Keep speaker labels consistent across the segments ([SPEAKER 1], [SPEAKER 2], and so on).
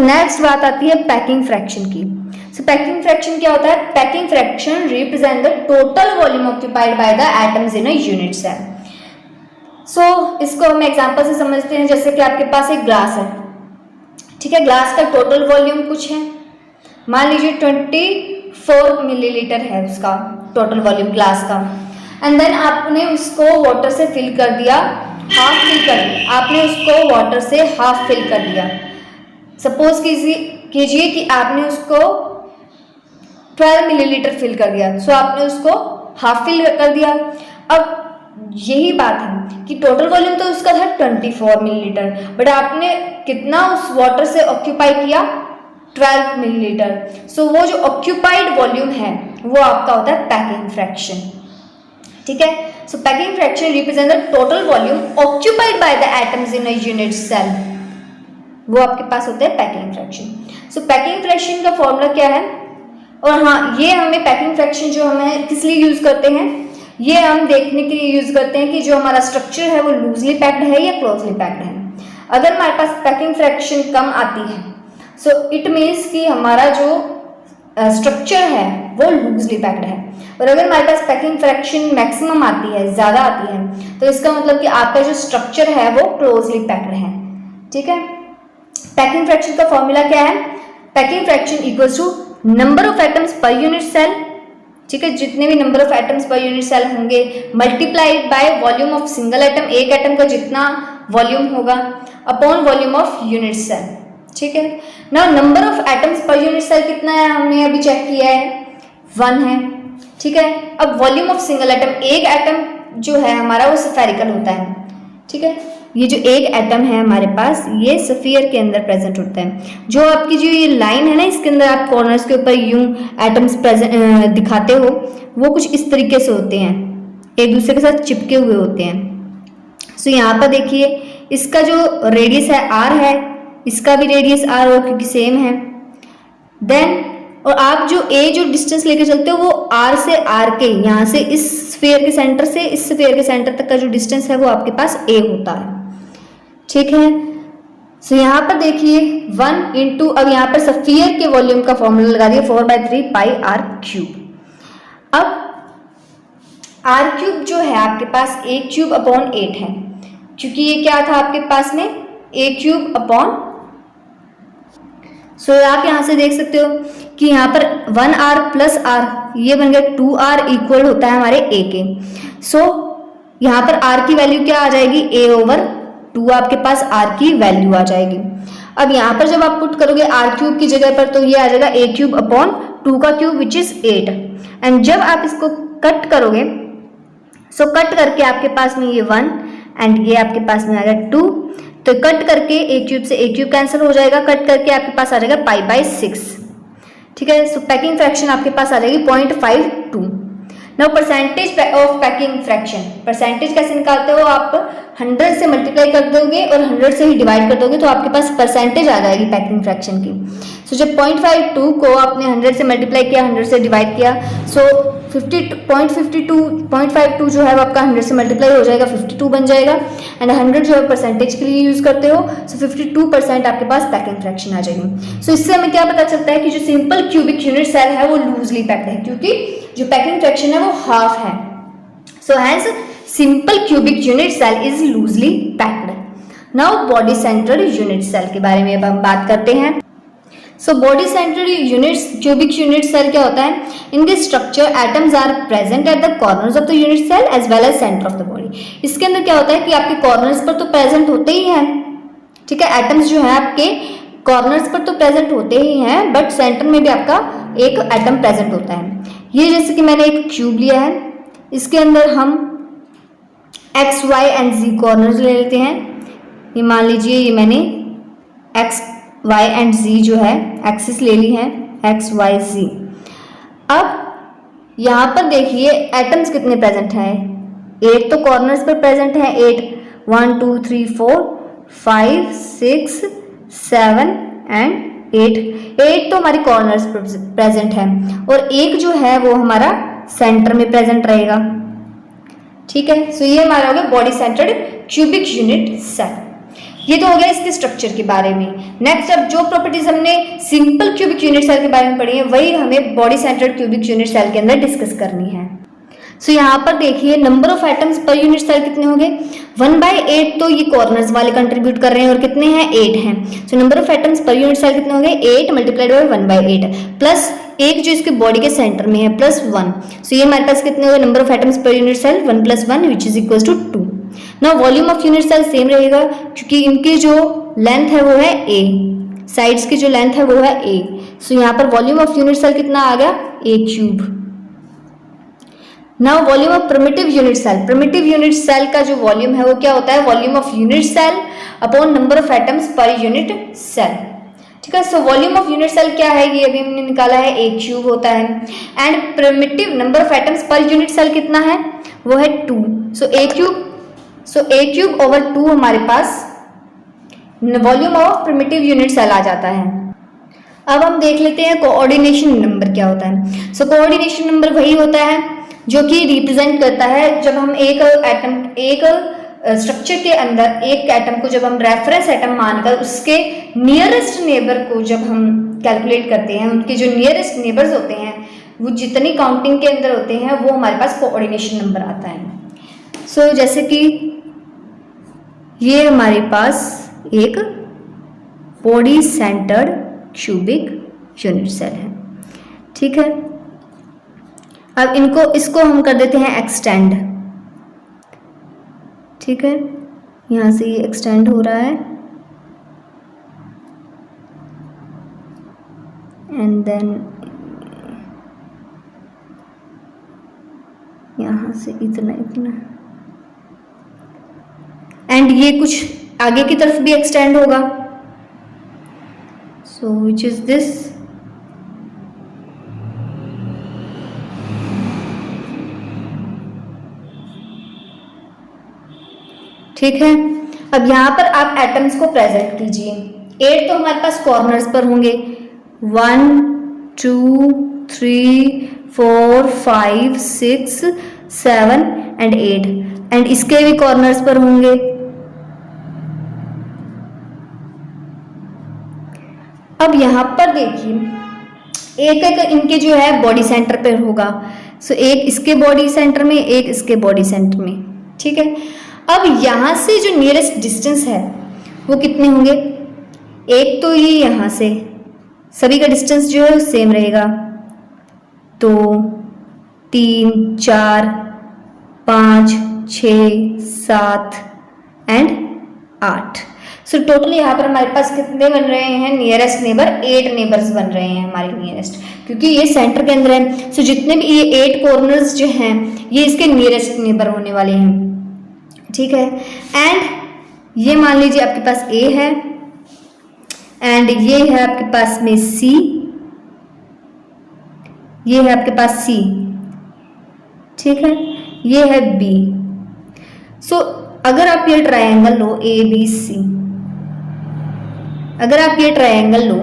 [SPEAKER 1] Next बात आती है पैकिंग फ्रैक्शन की। सो पैकिंग फ्रैक्शन क्या होता है? Packing fraction represent the total volume occupied by the atoms in a unit cell. So इसको हम एग्जांपल से समझते हैं, जैसे कि आपके पास एक ग्लास है, ठीक है, ग्लास का टोटल वॉल्यूम कुछ है, मान लीजिए 24 मिलीलीटर है उसका टोटल वॉल्यूम ग्लास का, एंड देन आपने उसको वाटर से फिल कर दिया, हाफ फिल कर दिया, आपने उसको वाटर से हाफ फिल कर दिया। सपोज कीजिए कि आपने उसको 12 मिलीलीटर फिल कर दिया, सो आपने उसको हाफ फिल कर दिया। अब यही बात है कि टोटल वॉल्यूम तो उसका था 24 मिलीलीटर, बट आपने कितना उस वाटर से ऑक्यूपाई किया? 12 मिलीलीटर। सो वो जो ऑक्यूपाइड वॉल्यूम है वो आपका होता है पैकिंग फ्रैक्शन, ठीक है। So packing fraction represent the total volume occupied by the atoms in a unit cell, वो आपके पास होता है packing fraction. So packing fraction का फॉर्मूला क्या है? और हाँ, ये हमें पैकिंग फ्रैक्शन जो हमें किस लिए यूज करते हैं, ये हम देखने के लिए यूज करते हैं कि जो हमारा स्ट्रक्चर है वो लूजली पैक्ड है या क्लोजली पैक्ड है। अगर हमारे पास पैकिंग फ्रैक्शन कम आती है, सो इट मीन्स कि हमारा जो स्ट्रक्चर है वो लूजली पैक्ड है, और अगर हमारे पास पैकिंग फ्रैक्शन मैक्सिमम आती है, ज्यादा आती है, तो इसका मतलब कि आपका जो स्ट्रक्चर है वो क्लोजली पैक्ड है, ठीक है। पैकिंग फ्रैक्शन का फॉर्मूला क्या है? Packing fraction equals to number of atoms per unit cell, ठीक है, जितने भी number of atoms per unit cell होंगे multiplied by volume of single atom, एक एटम का जितना वॉल्यूम होगा, upon volume of unit cell, ठीक है। Now number of atoms per unit cell कितना है? हमने अभी चेक किया है 1 है, ठीक है। अब वॉल्यूम ऑफ सिंगल एटम, एक एटम जो है हमारा वो स्फेरिकल होता है, ठीक है। ये जो एक एटम है हमारे पास, ये स्फीयर के अंदर प्रेजेंट होता है। जो आपकी जो ये लाइन है ना, इसके अंदर आप कॉर्नर्स के ऊपर यूं एटम्स प्रेजेंट दिखाते हो, वो कुछ इस तरीके से होते हैं, एक दूसरे के साथ चिपके हुए होते हैं। सो यहाँ पर देखिए, इसका जो रेडियस है r है, इसका भी रेडियस r हो क्योंकि सेम है। देन और आप जो डिस्टेंस लेके चलते हो वो r से r के, यहाँ से इस स्फीयर के सेंटर से इस स्फीयर के सेंटर तक का जो डिस्टेंस है वो आपके पास a होता है, ठीक है। सो यहाँ पर देखिए 1 इंटू, अब यहाँ पर स्फीयर के वॉल्यूम का फॉर्मूला लगा दिया 4/3 पाई r क्यूब। अब r क्यूब जो है आपके पास a क्यूब अपॉन 8 है, क्योंकि ये क्या था आपके पास में a क्यूब अपॉन, सो आप यहाँ से देख सकते हो कि यहाँ पर 1r प्लस r, ये बन गया 2r इक्वल होता है हमारे a के। सो यहाँ पर r की वैल्यू क्या आ जाएगी? a ओवर 2 आपके पास r की वैल्यू आ जाएगी। अब यहाँ पर जब आप पुट करोगे r क्यूब की जगह पर, तो ये आ जाएगा a क्यूब अपॉन 2 का क्यूब विच इज 8। एंड जब आप इसको कट करोगे, सो कट करके आपके पास में ये 1 एंड ये आपके पास में आ गया 2, तो कट करके a क्यूब से a क्यूब कैंसिल हो जाएगा, कट करके आपके पास आ जाएगा π/6, ठीक है। सो पैकिंग फ्रैक्शन आपके पास आ जाएगी 0.52। Now percentage of packing fraction, percentage कैसे निकालते हो? आप 100 से मल्टीप्लाई कर दोगे और 100 से ही डिवाइड कर दोगे, तो आपके पास परसेंटेज आ जाएगी पैकिंग फ्रैक्शन की। सो जब 0.52 को आपने 100 से मल्टीप्लाई किया, 100 से डिवाइड किया, सो 0.52 जो है वो आपका 100 से मल्टीप्लाई हो जाएगा, 52 बन जाएगा। एंड 100 जो है परसेंटेज के लिए यूज करते हो, सो 52% आपके पास पैकिंग फ्रैक्शन आ जाएगी। सो इससे हमें क्या पता चलता है कि जो सिंपल क्यूबिक यूनिट सेल है वो लूजली पैक्ड है, क्योंकि जो पैकिंग फ्रैक्शन है वो हाफ है। So hence simple cubic unit cell is loosely packed. Now body centred unit cell के बारे में अब हम बात करते हैं। So body centred units cubic unit cell क्या होता है? In this structure atoms are present at the corners of the unit cell as well as centre of the body. इसके अंदर क्या होता है कि आपके कॉर्नर्स पर तो प्रेजेंट होते ही हैं, ठीक है, एटम्स जो है आपके कॉर्नर्स पर तो प्रेजेंट होते ही हैं, बट सेंटर में भी आपका एक एटम प्रेजेंट होता है। ये जैसे कि मैंने एक क्यूब लिया है, इसके अंदर हम x, y and z corners ले लेते हैं। ये मान लीजिए ये मैंने x, y एंड z जो है एक्सिस ले ली है, x, y, z। अब यहाँ पर देखिए एटम्स कितने प्रेजेंट हैं? 8 तो कॉर्नर्स पर प्रेजेंट है, 8 1 2 3 4 5 6 7 एंड 8 तो हमारी कॉर्नर्स पर प्रेजेंट है, और एक जो है वो हमारा सेंटर में प्रेजेंट रहेगा, ठीक है। सो ये हमारा हो गया body centred cubic unit cell. ये तो हो गया इसके स्ट्रक्चर के बारे में। नेक्स्ट, अब जो प्रॉपर्टीज हमने सिंपल क्यूबिक यूनिट सेल के बारे में पढ़ी है वही हमें body centred cubic unit cell के अंदर डिस्कस करनी है। सो यहाँ पर देखिए number of atoms per unit cell कितने होंगे, 1/8 तो ये कॉर्नर्स वाले कंट्रीब्यूट कर रहे हैं और कितने हैं 8 हैं। So number of atoms per unit cell कितने होंगे 8 मल्टीप्लाइड बाय 1/8 प्लस एक जो इसके बॉडी के सेंटर में है प्लस 1। सो ये हमारे पास कितने होंगे number of atoms per unit cell 1 + 1 which is equal to 2। Now volume of unit cell same रहेगा क्योंकि इनकी जो लेंथ है वो है a, साइड्स की जो लेंथ है वो है a। सो यहाँ पर वॉल्यूम ऑफ यूनिट सेल कितना आ गया a³। Now volume of primitive unit cell, primitive unit cell का जो वॉल्यूम है वो क्या होता है volume of unit cell upon number of atoms per unit cell. ठीक है, so volume of unit cell क्या है ये अभी हमने निकाला है a³ होता है and primitive number of atoms per unit cell कितना है वो है 2। सो a³ ओवर 2 हमारे पास volume of primitive unit cell आ जाता है। अब हम देख लेते हैं कोऑर्डिनेशन नंबर क्या होता है। सो कोऑर्डिनेशन नंबर वही होता है जो कि रिप्रेजेंट करता है जब हम एक स्ट्रक्चर के अंदर एक एटम को जब हम रेफरेंस एटम मानकर उसके नियरेस्ट नेबर को जब हम कैलकुलेट करते हैं, उनके जो नियरेस्ट नेबर्स होते हैं वो जितनी काउंटिंग के अंदर होते हैं वो हमारे पास कोऑर्डिनेशन नंबर आता है। सो जैसे कि ये हमारे पास एक body centred cubic unit cell है। ठीक है, अब इसको हम कर देते हैं एक्सटेंड। ठीक है, यहां से ये एक्सटेंड हो रहा है एंड देन यहां से इतना एंड ये कुछ आगे की तरफ भी एक्सटेंड होगा। सो विच इज दिस, ठीक है। अब यहां पर आप एटम्स को प्रेजेंट कीजिए। 8 तो हमारे पास कॉर्नर्स पर होंगे 1 2 3 4 5 6 7 एंड 8 एंड इसके भी कॉर्नर्स पर होंगे। अब यहां पर देखिए एक एक इनके जो है बॉडी सेंटर पर होगा। सो एक इसके बॉडी सेंटर में एक इसके बॉडी सेंटर में। ठीक है, अब यहां से जो नियरेस्ट डिस्टेंस है वो कितने होंगे, एक तो ये यहां से सभी का डिस्टेंस जो है सेम रहेगा 2 3 4 5 6 7 एंड 8। सो टोटल यहाँ पर हमारे पास कितने बन रहे हैं नियरेस्ट नेबर 8 नेबर्स बन रहे हैं हमारे नियरेस्ट, क्योंकि ये सेंटर के अंदर है। सो जितने भी ये 8 कॉर्नर्स जो हैं ये इसके नियरेस्ट नेबर होने वाले हैं। ठीक है, एंड ये मान लीजिए आपके पास A है एंड ये है आपके पास में C, ये है आपके पास C। ठीक है, ये है B। सो अगर आप ये ट्रायंगल लो ABC, अगर आप ये ट्रायंगल लो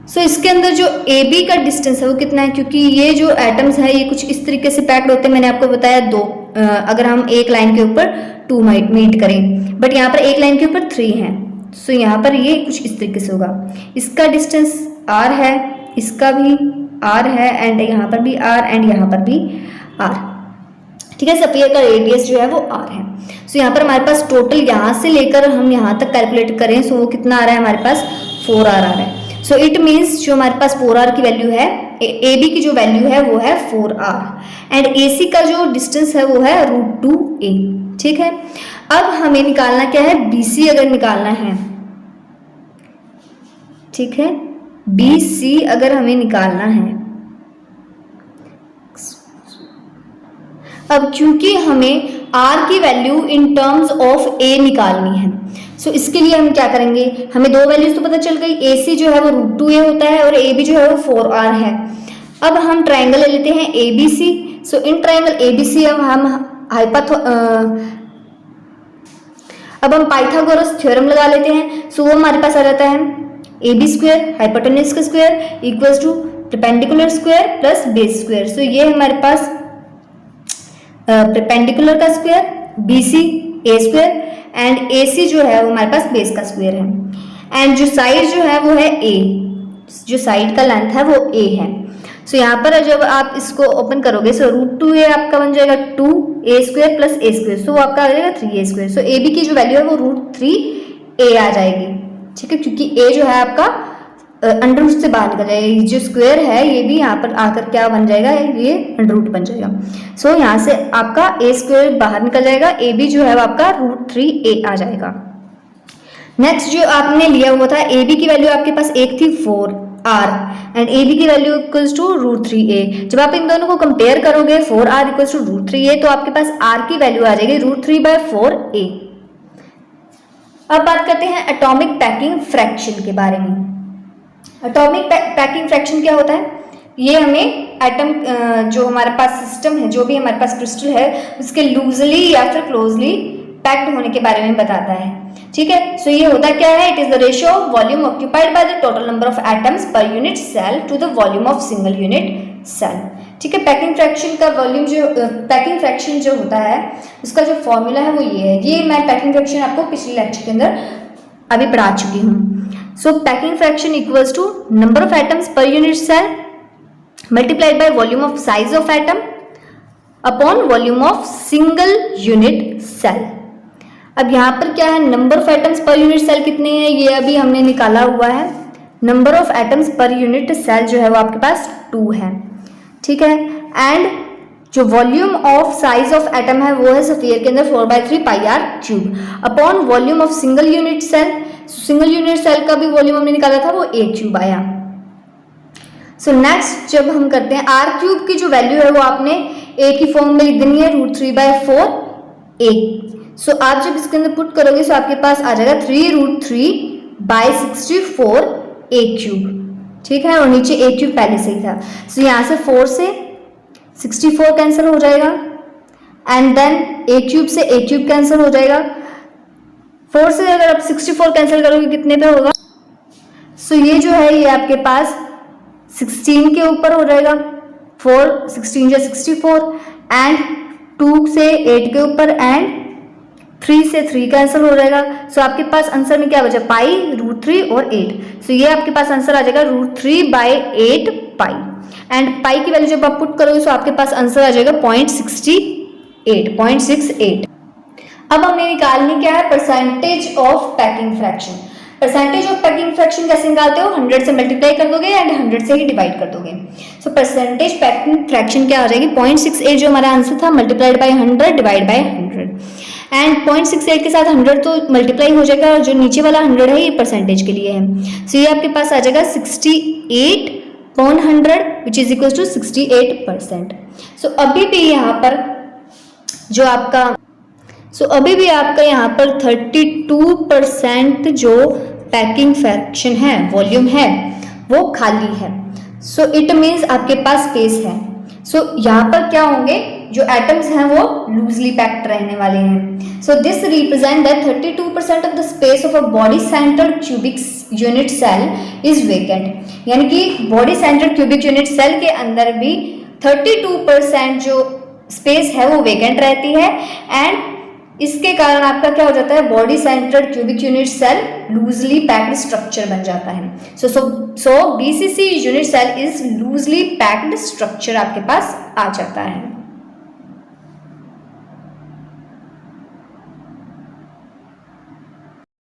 [SPEAKER 1] सो इसके अंदर जो AB का डिस्टेंस है वो कितना है, क्योंकि ये जो एटम्स है ये कुछ इस तरीके से पैक्ड होते हैं। मैंने आपको बताया 2 अगर हम एक लाइन के ऊपर 2 मीट करें, बट यहाँ पर एक लाइन के ऊपर 3 है। सो यहाँ पर ये कुछ इस तरीके से होगा। इसका डिस्टेंस R है, इसका भी R है एंड यहाँ पर भी R एंड यहाँ पर भी R। ठीक है, स्फीयर का रेडियस जो है वो R है। सो यहाँ पर हमारे पास टोटल यहाँ से लेकर हम यहाँ तक कैलकुलेट करें सो वो कितना आ रहा है हमारे पास 4R आ रहा है। सो इट मीन्स जो हमारे पास 4R की वैल्यू है, AB की जो वैल्यू है वो है 4R एंड AC का जो डिस्टेंस है वो है √2a। ठीक है, अब हमें निकालना क्या है BC अगर निकालना है। ठीक है, BC अगर हमें निकालना है, अब क्योंकि हमें R की value in terms of A निकालनी है सो इसके लिए हम क्या करेंगे, हमें 2 वैल्यूज तो पता चल गई। AC जो है वो √2a होता है और AB जो है वो 4R है। अब हम ट्रायंगल ले लेते हैं ABC। So in triangle ABC अब हम पाइथागोरस थ्योरम लगा लेते हैं। सो वो हमारे पास आ जाता है AB² हाइपोटेन्यूज का square equals to perpendicular square plus base square. So ये हमारे पास परपेंडिकुलर का square BC A² and AC जो है वो हमारे पास बेस का स्क्वायर है। एंड जो साइड जो है वो है A, जो साइड का लेंथ है वो A है। सो यहाँ पर जब आप इसको ओपन करोगे सो √2a आपका बन जाएगा 2a² प्लस a², सो आपका आ जाएगा 3a²। सो AB की जो वैल्यू है वो √3a आ जाएगी, ठीक है, क्योंकि a जो है आपका अंडर रूट से बाहर निकल जाएगा। ये जो स्क्वायर है ये भी यहाँ पर आकर क्या बन जाएगा, ये अंडर रूट बन जाएगा। सो यहाँ से आपका a² बाहर निकल जाएगा, AB जो है वो आपका √3a आ जाएगा। नेक्स्ट जो आपने लिया हुआ था AB की वैल्यू आपके पास एक थी 4r एंड AB की वैल्यू इक्वल्स टू √3a। जब आप इन दोनों को कंपेयर करोगे 4r इक्वल्स टू √3a तो आपके पास r की वैल्यू आ जाएगी √3/4a। अब बात करते हैं एटॉमिक पैकिंग फ्रैक्शन के बारे में। एटॉमिक पैकिंग फ्रैक्शन क्या होता है, ये हमें एटम जो हमारे पास सिस्टम है, जो भी हमारे पास क्रिस्टल है उसके लूजली या फिर क्लोजली पैक्ड होने के बारे में बताता है, ठीक है। सो ये होता क्या है, it is the ratio of volume occupied by the total number of atoms per unit cell to the volume of single unit cell, ठीक है। पैकिंग फ्रैक्शन का वॉल्यूम जो पैकिंग फ्रैक्शन जो होता है उसका जो फॉर्मूला है वो ये है। ये मैं पैकिंग फ्रैक्शन आपको पिछले लेक्चर के अंदर अभी पढ़ा चुकी हूँ। So packing fraction equals to number of atoms per unit cell multiplied by volume of size of atom upon volume of single unit cell. अब यहाँ पर क्या है, number of atoms per unit cell कितने हैं ये अभी हमने निकाला हुआ है। Number of atoms per unit cell जो है वो आपके पास 2 है, ठीक है। एंड जो volume of size of atom है वो है स्फीयर के अंदर 4/3 πr³ upon volume of single unit cell. Single unit cell का भी वॉल्यूम हमने निकाला था वो a³ आया। सो नेक्स्ट जब हम करते हैं r³ की जो वैल्यू है वो आपने a की फॉर्म में लिख देनी है √3/4a। सो आप जब इसके अंदर पुट करोगे सो आपके पास आ जाएगा 3√3/64a³, ठीक है, और नीचे a³ पहले से ही था। सो यहाँ से 4 से 64 कैंसिल हो जाएगा एंड देन a³ से a³ कैंसिल हो जाएगा। 4 से अगर आप 64 कैंसिल करोगे कितने पे होगा, सो ये जो है ये आपके पास 16 के ऊपर हो जाएगा। 4 16 या 64 एंड 2 से 8 के ऊपर एंड 3 से 3 कैंसिल हो जाएगा। सो आपके पास आंसर में क्या बचा, पाई, √3 और 8। सो ये आपके पास आंसर आ जाएगा √3/8 पाई एंड पाई की वैल्यू जब आप पुट करोगे तो आपके पास आंसर आ जाएगा 0.68। अब हमें निकालनी क्या है, percentage of packing fraction. Percentage of packing fraction कैसे निकालते हो, 100 से मल्टीप्लाई कर दोगे एंड 100 से ही डिवाइड कर दोगे। सो परसेंटेज पैकिंग फ्रैक्शन क्या आ जाएगी, 0.68 जो हमारा आंसर था multiplied by 100 divide by 100 and 0.68 के साथ 100 तो मल्टीप्लाई हो जाएगा और जो नीचे वाला 100 है ये परसेंटेज के लिए है। सो ये आपके पास आ जाएगा 68/100 विच इज इक्वल टू 68%। सो अभी भी यहाँ पर जो आपका यहाँ पर 32% जो पैकिंग फ्रैक्शन है, वॉल्यूम है, वो खाली है। सो इट मीन्स आपके पास स्पेस है। सो यहाँ पर क्या होंगे, जो एटम्स हैं वो लूजली पैक्ड रहने वाले हैं। So this represent that 32% of the space of a body centred cubic unit cell is vacant, यानी कि body centred cubic unit cell के अंदर भी 32% जो स्पेस है वो वेकेंट रहती है एंड इसके कारण आपका क्या हो जाता है, body centred cubic unit cell loosely packed structure बन जाता है। So BCC unit cell is loosely packed structure आपके पास आ जाता है।